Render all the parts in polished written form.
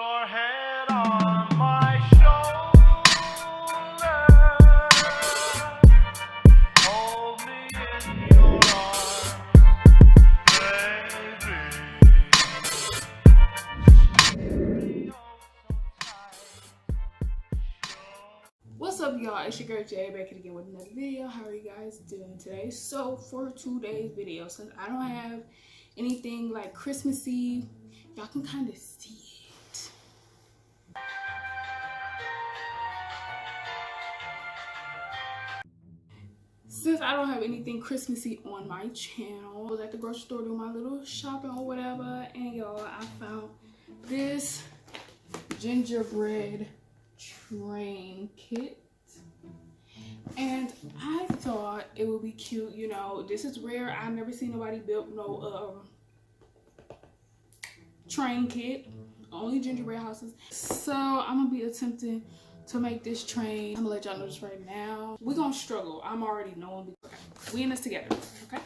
your head on my shoulder. Hold me in your arms, baby. What's up, y'all? It's your girl Jay back again with another video. How are you guys doing today? So for today's video, since I don't have anything like Christmassy, y'all can kind of see it. Since I don't have anything Christmassy on my channel, I was at the grocery store doing my little shopping or whatever, and y'all, I found this gingerbread train kit. And I thought it would be cute, you know. This is rare. I've never seen nobody build no train kit, only gingerbread houses. So I'm gonna be attempting to make this train. I'm gonna let y'all know this right now. We're gonna struggle. I'm already knowing. Okay. We in this together, okay?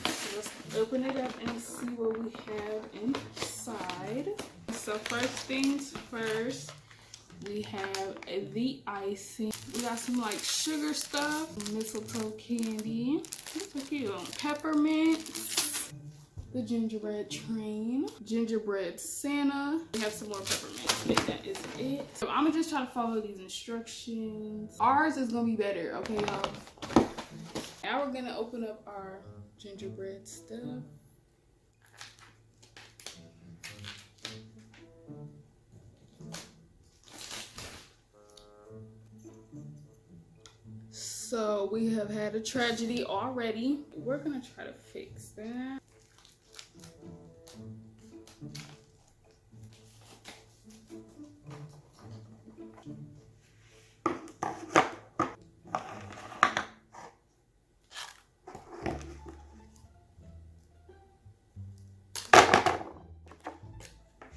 So let's open it up and see what we have inside. So first things first, we have the icing. We got some like sugar stuff, mistletoe candy. That's so cute. Peppermint, the gingerbread train, gingerbread Santa. We have some more peppermint, and that is it. So I'm gonna just try to follow these instructions. Ours is gonna be better, okay, y'all? Now we're gonna open up our gingerbread stuff. So we have had a tragedy already. We're gonna try to fix that.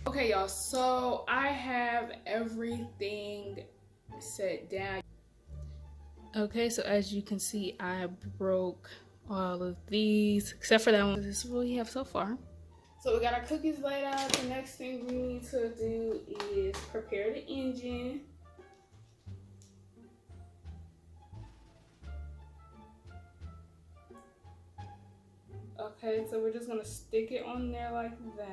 Okay, y'all, so I have everything set down. Okay, so as you can see, I broke all of these, except for that one. This is what we have so far. So we got our cookies laid out. The next thing we need to do is prepare the engine. Okay, so we're just gonna stick it on there like that.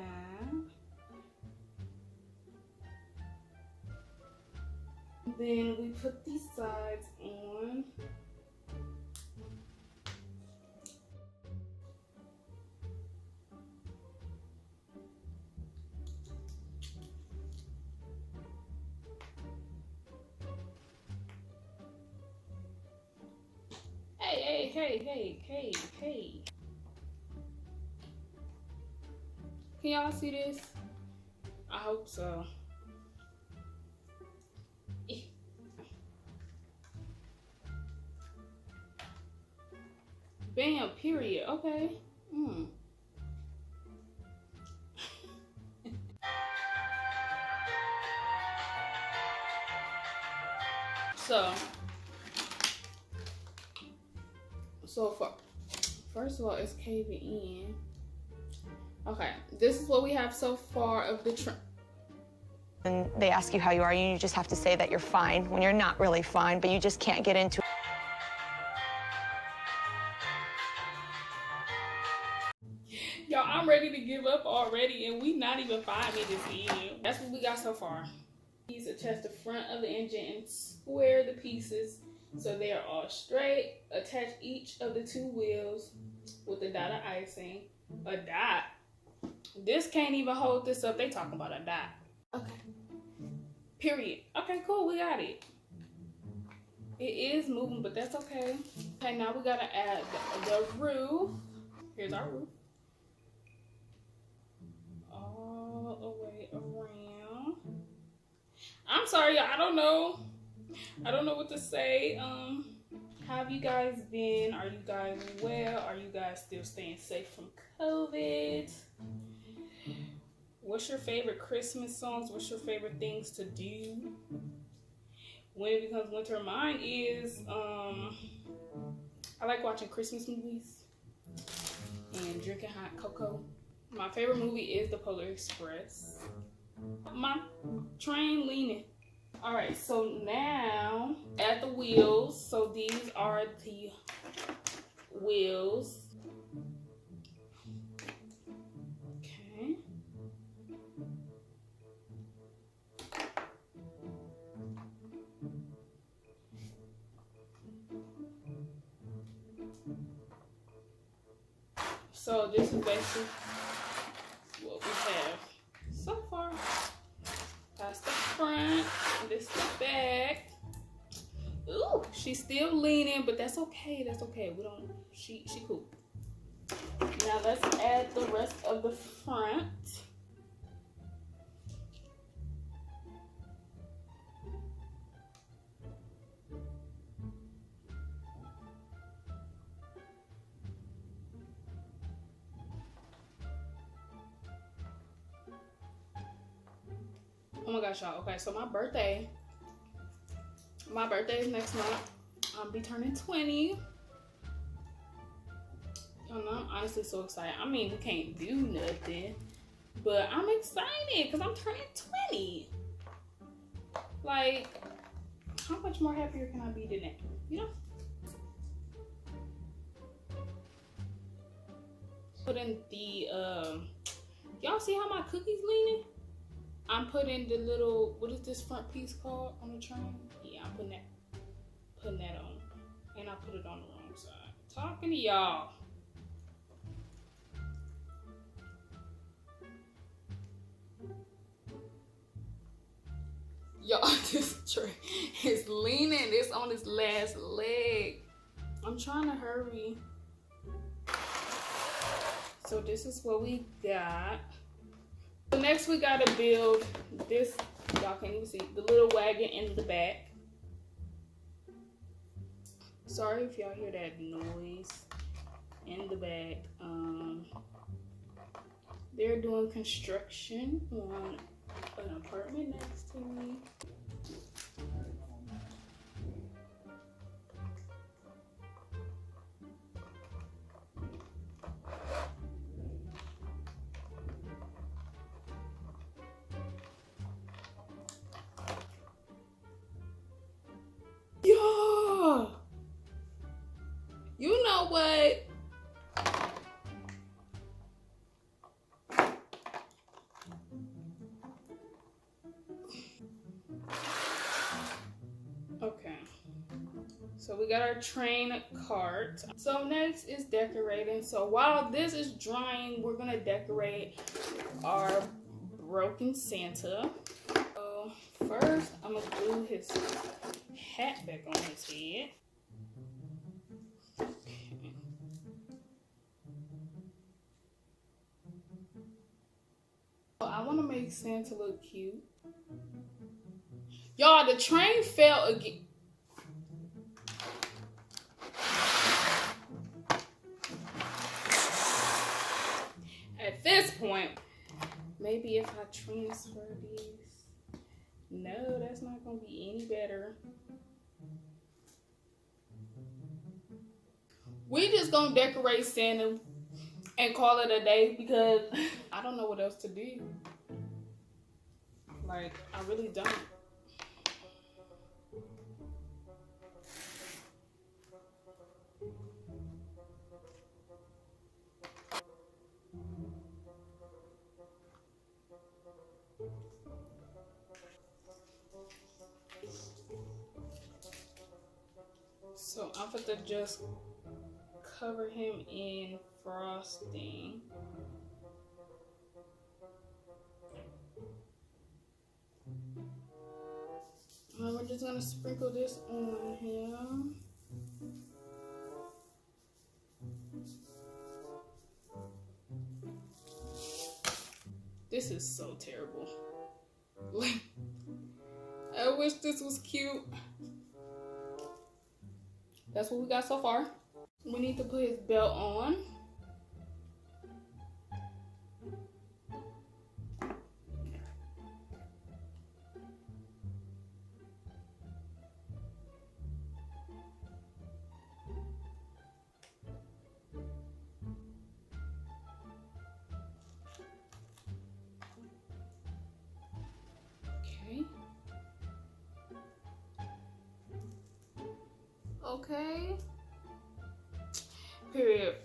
Then we put these sides on. Hey. Can y'all see this? I hope so. Bam, period. Okay. First of all, it's caving in. Okay, this is what we have so far of the train. And they ask you how you are, you just have to say that you're fine when you're not really fine, but you just can't get into it. Y'all, I'm ready to give up already, and we not even 5 minutes in. That's what we got so far. Please attach the front of the engine and square the pieces so they are all straight. Attach each of the 2 wheels with a dot of icing. A dot? This can't even hold this up. They talking about a dot. Okay. Period. Okay, cool. We got it. It is moving, but that's okay. Okay, now we gotta add the roof. Here's our roof. All the way around. I'm sorry, y'all. I don't know what to say. How have you guys been? Are you guys well? Are you guys still staying safe from COVID? What's your favorite Christmas songs? What's your favorite things to do when it becomes winter? Mine is, I like watching Christmas movies and drinking hot cocoa. My favorite movie is The Polar Express. My train leaning. All right, so now at the wheels. So these are the wheels. Okay. So this is basically what we have so far. That's the front, this is the back. Ooh, she's still leaning, but that's okay. That's okay. We don't. She cool. Now let's add the rest of the front. Oh my gosh, y'all. Okay, so my birthday is next month. I'll be turning 20. Y'all know, I'm honestly so excited. I mean, we can't do nothing, but I'm excited because I'm turning 20. Like, how much more happier can I be than that? You know? Put in the, y'all see how my cookie's leaning? I'm putting the little, what is this front piece called on the train? Yeah, I'm putting that on. And I put it on the wrong side. Talking to y'all. Y'all, this train is leaning. It's on its last leg. I'm trying to hurry. So this is what we got. So next we gotta build this, y'all can't even see, the little wagon in the back. Sorry if y'all hear that noise in the back. They're doing construction on an apartment next to me. Yeah, you know what? Okay, so we got our train cart. So next is decorating. So while this is drying, we're gonna decorate our broken Santa. So first, I'm gonna glue his hat back on his head. Okay. So I want to make Santa look cute. Y'all, the train fell again. At this point, maybe if I transfer these. No, that's not gonna be any better. We just gonna decorate Santa and call it a day because I don't know what else to do. Like, I really don't. So I'm going to just cover him in frosting. And we're just going to sprinkle this on him. This is so terrible. Like, I wish this was cute. That's what we got so far. We need to put his belt on. okay? Period.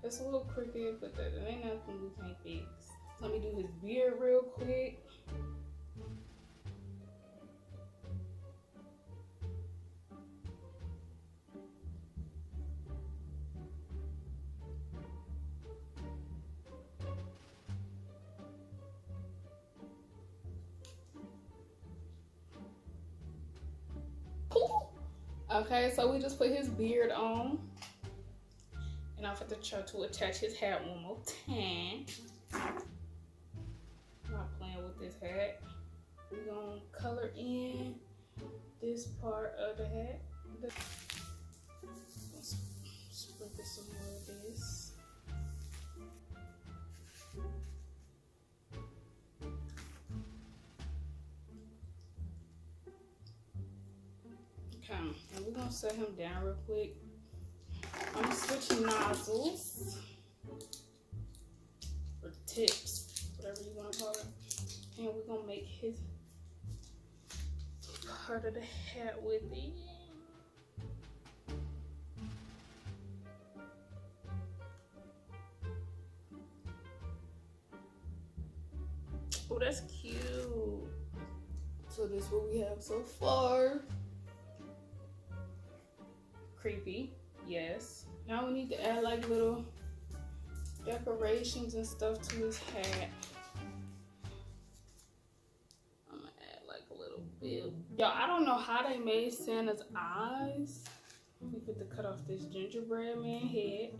It's a little crooked, but that ain't nothing we can't fix. Let me do his beard real quick. Okay, so we just put his beard on. And I'm going to try to attach his hat one more time. I'm not playing with this hat. We're going to color in this part of the hat. Sprinkle some more of this. Okay, and we're going to set him down real quick. I'm switching nozzles or tips, whatever you want to call it. And we're going to make his part of the hat with it. Oh, that's cute. So this is what we have so far. Creepy, yes. Now we need to add like little decorations and stuff to his hat. I'm gonna add like a little bit. Y'all, I don't know how they made Santa's eyes. We get to cut off this gingerbread man head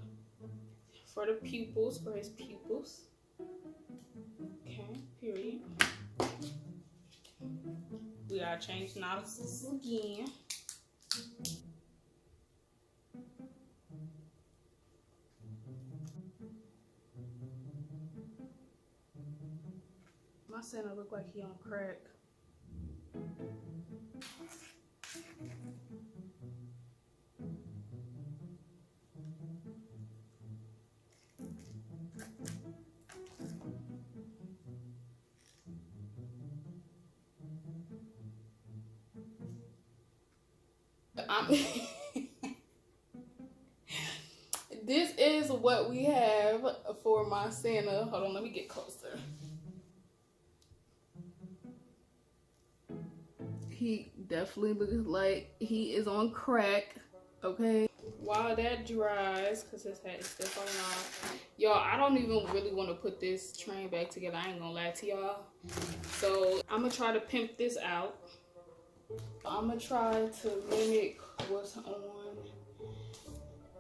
for the pupils, for his pupils. Okay, period. We gotta change nozzles again. My Santa look like he on crack. This is what we have for my Santa. Hold on, let me get closer. He definitely looks like he is on crack, okay? While that dries, because his hat is still falling off. Y'all, I don't even really want to put this train back together. I ain't gonna lie to y'all. So I'm gonna try to pimp this out. I'm gonna try to mimic what's on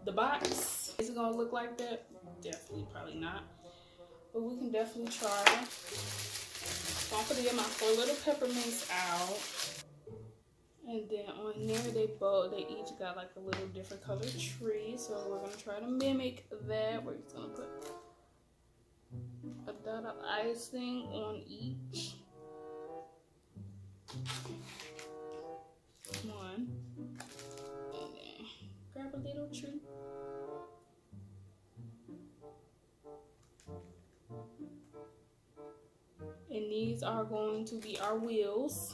the box. Is it gonna look like that? Definitely, probably not. But we can definitely try. So I'm gonna get my 4 little peppermints out. And then on there, they each got like a little different colored tree. So we're gonna try to mimic that. We're just gonna put a dot of icing on each one. And then grab a little tree. And these are going to be our wheels.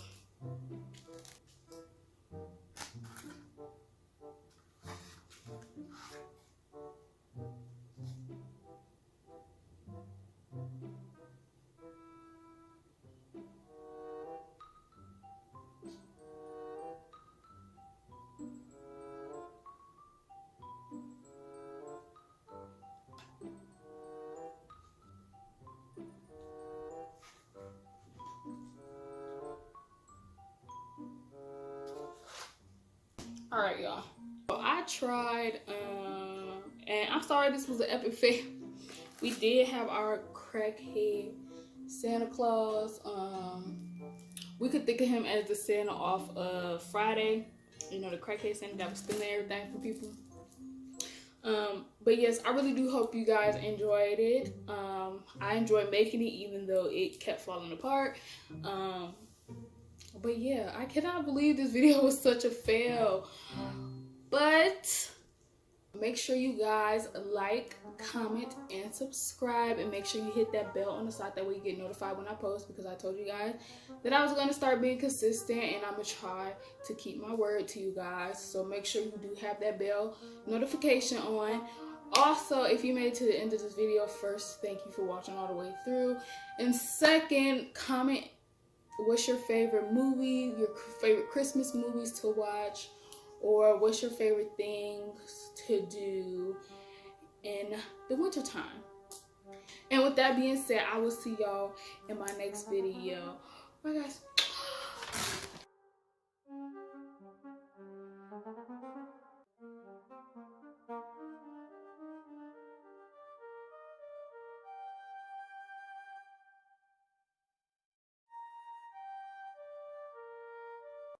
All right, y'all. So I tried, and I'm sorry this was an epic fail. We did have our crackhead Santa Claus. We could think of him as the Santa off of Friday. You know, the crackhead Santa that was stealing everything from people. But yes, I really do hope you guys enjoyed it. I enjoyed making it, even though it kept falling apart. But yeah, I cannot believe this video was such a fail. But Make sure you guys like, comment, and subscribe, and make sure you hit that bell on the side, that way you get notified when I post, because I told you guys that I was going to start being consistent, and I'm going to try to keep my word to you guys. So make sure you do have that bell notification on. Also, if you made it to the end of this video, first, thank you for watching all the way through, and second, comment what's your favorite movie, your favorite Christmas movies to watch, or what's your favorite things to do in the winter time. And with that being said, I will see y'all in my next video. Bye guys.